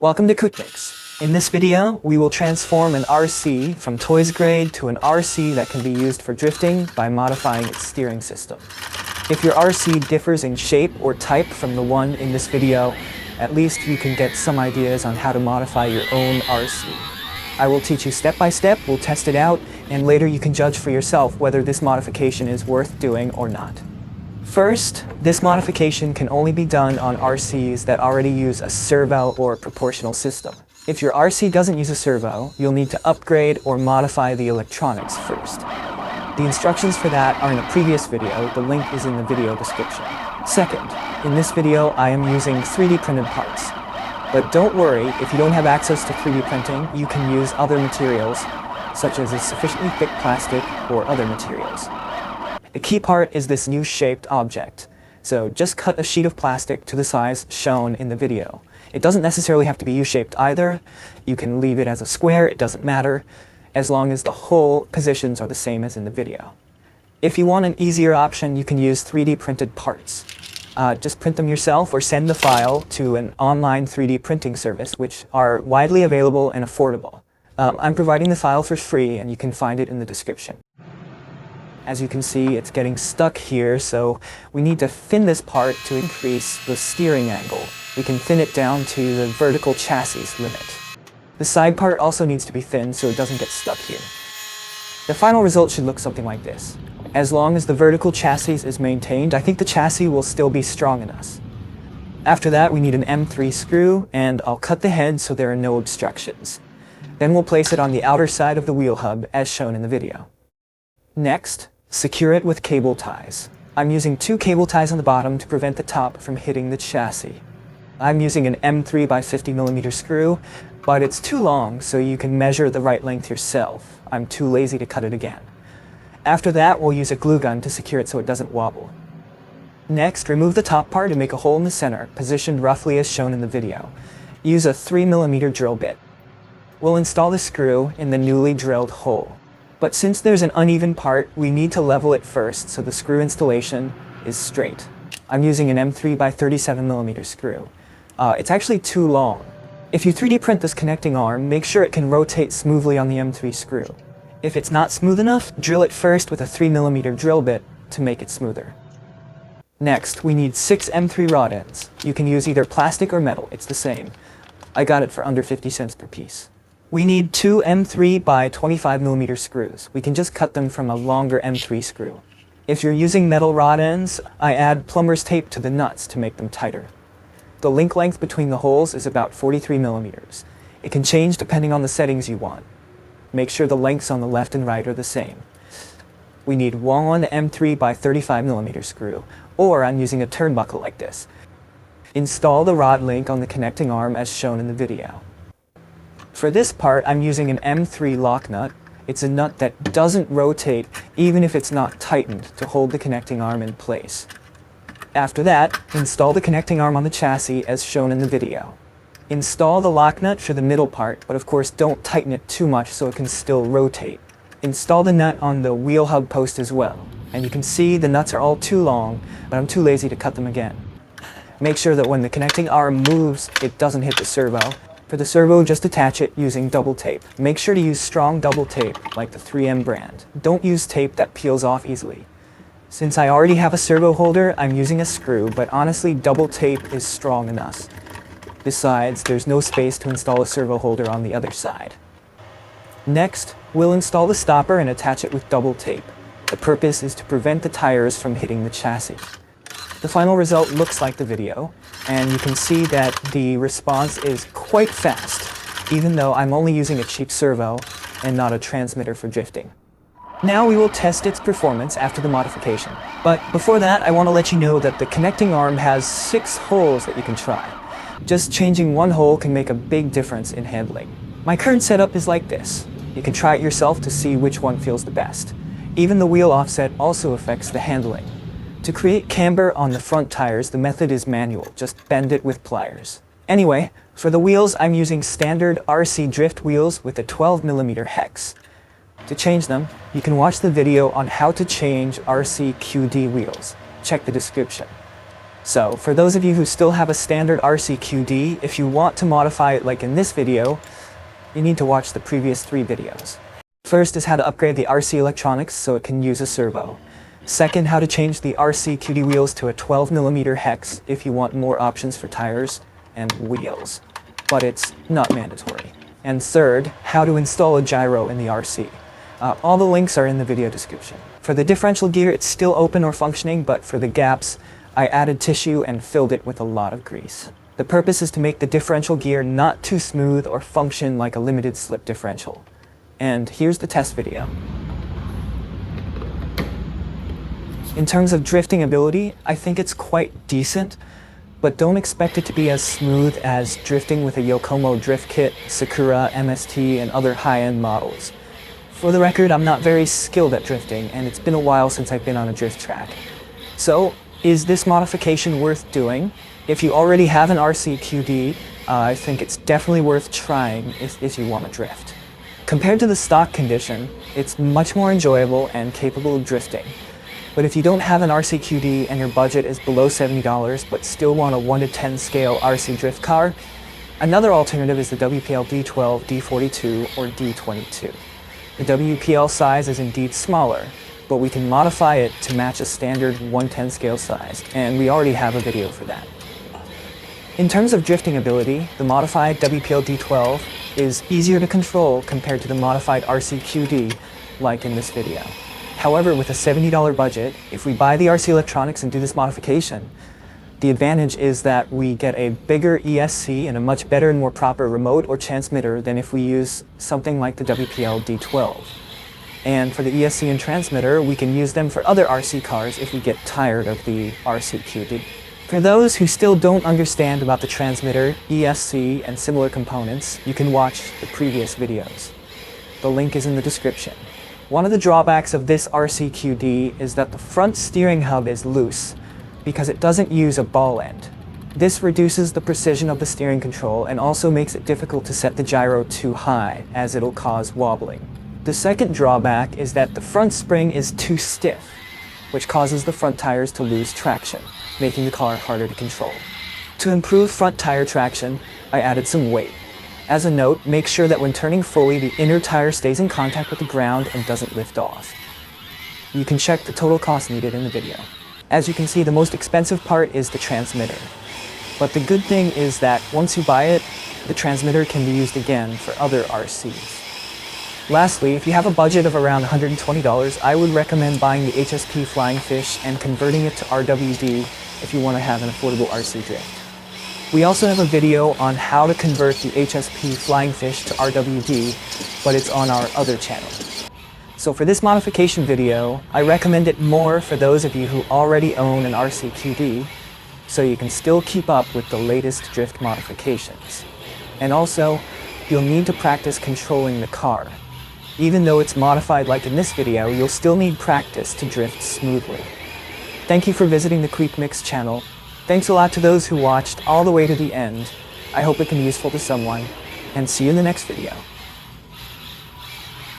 Welcome to QuickMix. In this video, we will transform an RC from toys grade to an RC that can be used for drifting by modifying its steering system. If your RC differs in shape or type from the one in this video, at least you can get some ideas on how to modify your own RC. I will teach you step by step, we'll test it out, and later you can judge for yourself whether this modification is worth doing or not. First, this modification can only be done on RCs that already use a servo or proportional system. If your RC doesn't use a servo, you'll need to upgrade or modify the electronics first. The instructions for that are in a previous video, the link is in the video description. Second, in this video I am using 3D printed parts. But don't worry, if you don't have access to 3D printing, you can use other materials, such as a sufficiently thick plastic or other materials. The key part is this U-shaped object, so just cut a sheet of plastic to the size shown in the video. It doesn't necessarily have to be U-shaped either. You can leave it as a square, it doesn't matter, as long as the hole positions are the same as in the video. If you want an easier option, you can use 3D printed parts. Just print them yourself or send the file to an online 3D printing service, which are widely available and affordable. I'm providing the file for free and you can find it in the description. As you can see, it's getting stuck here, so we need to thin this part to increase the steering angle. We can thin it down to the vertical chassis limit. The side part also needs to be thinned so it doesn't get stuck here. The final result should look something like this. As long as the vertical chassis is maintained, I think the chassis will still be strong enough. After that, we need an M3 screw, and I'll cut the head so there are no obstructions. Then we'll place it on the outer side of the wheel hub, as shown in the video. Next, secure it with cable ties. I'm using 2 cable ties on the bottom to prevent the top from hitting the chassis. I'm using an M3 by 50mm screw, but it's too long, so you can measure the right length yourself. I'm too lazy to cut it again. After that, we'll use a glue gun to secure it so it doesn't wobble. Next, remove the top part and make a hole in the center, positioned roughly as shown in the video. Use a 3mm drill bit. We'll install the screw in the newly drilled hole. But since there's an uneven part, we need to level it first so the screw installation is straight. I'm using an M3 by 37mm screw. It's actually too long. If you 3D print this connecting arm, make sure it can rotate smoothly on the M3 screw. If it's not smooth enough, drill it first with a 3mm drill bit to make it smoother. Next, we need 6 M3 rod ends. You can use either plastic or metal, it's the same. I got it for under 50 cents per piece. We need 2 M3 by 25mm screws. We can just cut them from a longer M3 screw. If you're using metal rod ends, I add plumber's tape to the nuts to make them tighter. The link length between the holes is about 43mm. It can change depending on the settings you want. Make sure the lengths on the left and right are the same. We need 1 M3 by 35mm screw, or I'm using a turnbuckle like this. Install the rod link on the connecting arm as shown in the video. For this part, I'm using an M3 lock nut. It's a nut that doesn't rotate even if it's not tightened to hold the connecting arm in place. After that, install the connecting arm on the chassis as shown in the video. Install the lock nut for the middle part, but of course don't tighten it too much so it can still rotate. Install the nut on the wheel hub post as well. And you can see the nuts are all too long, but I'm too lazy to cut them again. Make sure that when the connecting arm moves, it doesn't hit the servo. For the servo, just attach it using double tape. Make sure to use strong double tape, like the 3M brand. Don't use tape that peels off easily. Since I already have a servo holder, I'm using a screw, but honestly, double tape is strong enough. Besides, there's no space to install a servo holder on the other side. Next, we'll install the stopper and attach it with double tape. The purpose is to prevent the tires from hitting the chassis. The final result looks like the video, and you can see that the response is quite fast, even though I'm only using a cheap servo and not a transmitter for drifting. Now we will test its performance after the modification. But before that, I want to let you know that the connecting arm has 6 holes that you can try. Just changing one hole can make a big difference in handling. My current setup is like this. You can try it yourself to see which one feels the best. Even the wheel offset also affects the handling. To create camber on the front tires, the method is manual. Just bend it with pliers. Anyway, for the wheels, I'm using standard RC drift wheels with a 12mm hex. To change them, you can watch the video on how to change RC QD wheels. Check the description. So, for those of you who still have a standard RCQD, if you want to modify it like in this video, you need to watch the previous 3 videos. First is how to upgrade the RC electronics so it can use a servo. Second, how to change the RCQD wheels to a 12mm hex if you want more options for tires and wheels, but it's not mandatory. And third, how to install a gyro in the RC. All the links are in the video description. For the differential gear, it's still open or functioning, but for the gaps, I added tissue and filled it with a lot of grease. The purpose is to make the differential gear not too smooth or function like a limited slip differential. And here's the test video. In terms of drifting ability, I think it's quite decent, but don't expect it to be as smooth as drifting with a Yokomo drift kit, Sakura, MST, and other high-end models. For the record, I'm not very skilled at drifting, and it's been a while since I've been on a drift track. So, is this modification worth doing? If you already have an RCQD, I think it's definitely worth trying if you want to drift. Compared to the stock condition, it's much more enjoyable and capable of drifting. But if you don't have an RCQD and your budget is below $70 but still want a 1 to 10 scale RC drift car, another alternative is the WPL D12, D42, or D22. The WPL size is indeed smaller, but we can modify it to match a standard 1/10 scale size, and we already have a video for that. In terms of drifting ability, the modified WPL D12 is easier to control compared to the modified RCQD, like in this video. However, with a $70 budget, if we buy the RC electronics and do this modification, the advantage is that we get a bigger ESC and a much better and more proper remote or transmitter than if we use something like the WPL D12. And for the ESC and transmitter, we can use them for other RC cars if we get tired of the RCQD. For those who still don't understand about the transmitter, ESC, and similar components, you can watch the previous videos. The link is in the description. One of the drawbacks of this RCQD is that the front steering hub is loose because it doesn't use a ball end. This reduces the precision of the steering control and also makes it difficult to set the gyro too high, as it'll cause wobbling. The second drawback is that the front spring is too stiff, which causes the front tires to lose traction, making the car harder to control. To improve front tire traction, I added some weight. As a note, make sure that when turning fully, the inner tire stays in contact with the ground and doesn't lift off. You can check the total cost needed in the video. As you can see, the most expensive part is the transmitter. But the good thing is that once you buy it, the transmitter can be used again for other RCs. Lastly, if you have a budget of around $120, I would recommend buying the HSP Flying Fish and converting it to RWD if you want to have an affordable RC drift. We also have a video on how to convert the HSP Flying Fish to RWD, but it's on our other channel. So for this modification video, I recommend it more for those of you who already own an RCQD, so you can still keep up with the latest drift modifications. And also, you'll need to practice controlling the car. Even though it's modified like in this video, you'll still need practice to drift smoothly. Thank you for visiting the Creep Mix channel. Thanks a lot to those who watched all the way to the end. I hope it can be useful to someone, and see you in the next video.